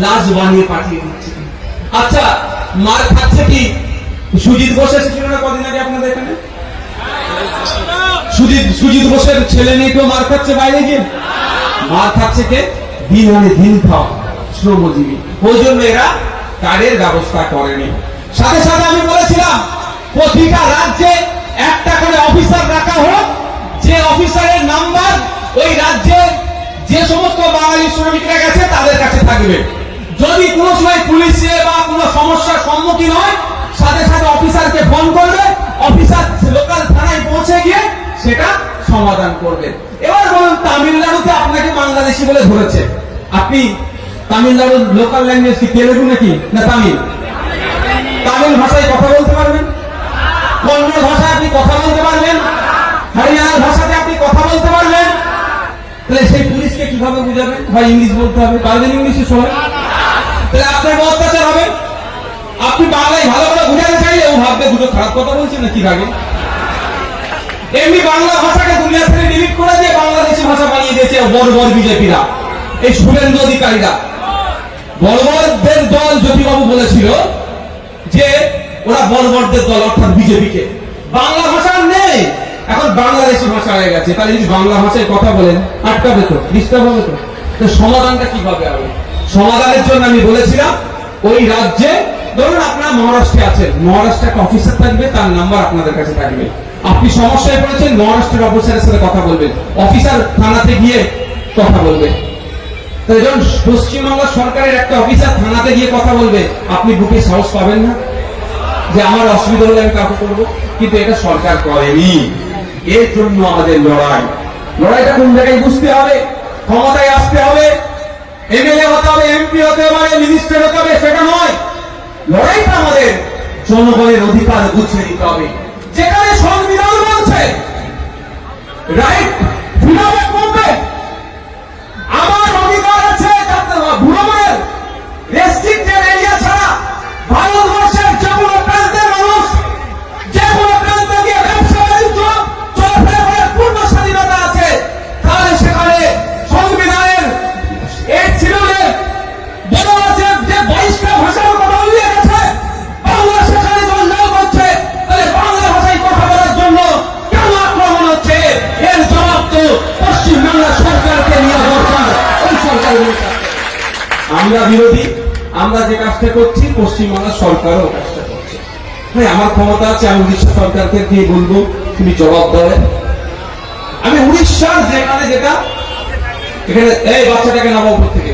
লাশ বানিয়ে পাঠিয়ে দিচ্ছে। আচ্ছা, মার খাচ্ছে কি সুজিত ঘোষ এসেছিল না কদিন আগে আপনাদের এখানে? সুজিত ঘোষের ছেলে মেয়ে কেউ মার খাচ্ছে বাইরে গিয়ে? মার খাচ্ছে কে? দিন আনে দিন খাওয়া শ্রমজীবী। ওই জন্য এরা কার্ডের ব্যবস্থা করেনি। সাথে সাথে আমি বলেছিলাম প্রতিটা রাজ্যে একটা করে অফিসার রাখা হোক, যে অফিসারের নাম্বার ওই রাজ্যে যে সমস্ত বাঙালি শ্রমিকরা গেছে তাদের কাছে থাকবে। যদি কোনো সময় পুলিশে বা কোনো সমস্যার সম্মুখীন হয়, সাথে সাথে অফিসারকে ফোন করবে, অফিসার লোকাল থানায় পৌঁছে গিয়ে সেটা সমাধান করবে। এবার বলুন, তামিলনাড়ুতে আপনাকে বাংলাদেশি বলে ধরেছে, আপনি তামিলনাড়ুর লোকাল ল্যাঙ্গুয়েজ কি তেলেগু নাকি না তামিল? তামিল ভাষায় কথা বলতে পারবেন? কন্নড় ভাষায় আপনি কথা বলতে পারবেন? হরিয়ানার ভাষাতে আপনি কথা বলতে পারবেন? তাহলে সেই পুলিশকে কিভাবে বুঝাবেন? ভাই ইংলিশ বলতে হবে, পারবেন ইংলিশে সবাই? তাহলে আপনার অত্যাচার হবে। আপনি বাংলায় ভালো করে বুঝাতে চাইলে ও ভাববে দুটো খারাপ কথা বলছেন না কি আগে। এমনি বাংলা ভাষাকে দুনিয়া থেকে ডিলিট করে দিয়ে বাংলাদেশি ভাষা বানিয়ে দিয়েছে বড় বড় বিজেপিরা, এই শুভেন্দু অধিকারীরা। বর্বরদের দল জ্যোতিবাবু বলেছিল যে ওরা বর্বরদের দল, অর্থাৎ বিজেপিকে। বাংলা ভাষা নেই, এখন বাংলাদেশি ভাষা হয়ে গেছে। তাহলে যদি বাংলা ভাষায় কথা বলেন আটকাবে তো, ডিস্টার্ব হবে তো। সমাধানটা কিভাবে হবে? সমাধানের জন্য আমি বলেছিলাম ওই রাজ্যে, ধরুন আপনারা মহারাষ্ট্রে আছেন, মহারাষ্ট্রে একটা অফিসার থাকবে, তার নাম্বার আপনাদের কাছে থাকবে। আপনি সমস্যায় পড়েছেন, মহারাষ্ট্রের অফিসারের সাথে কথা বলবেন, অফিসার থানাতে গিয়ে কথা বলবে। যখন পশ্চিমবঙ্গ সরকারের একটা অফিসার থানাতে গিয়ে কথা বলবে, আপনি বুকে সাহস পাবেন না যে আমার অসুবিধা হলে আমি কাকে করবো? কিন্তু এটা সরকার করেনি। এর জন্য আমাদের লড়াইটা কোন জায়গায় বুঝতে হবে। ক্ষমতায় আসতে হবে, এমএলএ হতে হবে, এমপি হতে হবে, মিনিস্টার হতে হবে, সেটা নয়। লড়াইটা আমাদের জনগণের অধিকার বুঝে দিতে হবে। যেখানে সংবিধান বলছে রাইট ফ্রিডম অফ মুভমেন্ট, আমার অধিকার আছে ভ্রমণের, রেস্ট্রিক্টেড এরিয়া ছাড়া ভারতবর্ষের যে কোনো প্রান্তের মানুষ যে কোনো প্রান্তে গিয়ে ব্যবসা বাণিজ্য চলাফেরা করার পূর্ণ স্বাধীনতা আছে। তাহলে সেখানে সংবিধানের এই শিডিউলে বলা আছে যে 22টা ভাষার কথা উল্লেখ আছে, বাংলা সেখানে জঞ্জাল করছে। তাহলে বাংলা ভাষায় কথা বলার জন্য কেন আক্রমণ হচ্ছে? এর জবাব তো পশ্চিমবাংলা সরকারকে নিয়ে দরকার। ওই সরকারের আমরা বিরোধী, আমরা যে কাজটা করছি পশ্চিমবাংলা সরকারও কাজটা করছে। হ্যাঁ, আমার ক্ষমতা আছে, আমি উড়িষ্যা সরকারকে দিয়ে বলবো তুমি জবাব দেবে। আমি উড়িষ্যার যেখানে যেটা এখানে এই বাচ্চাটাকে নামাও উপর থেকে,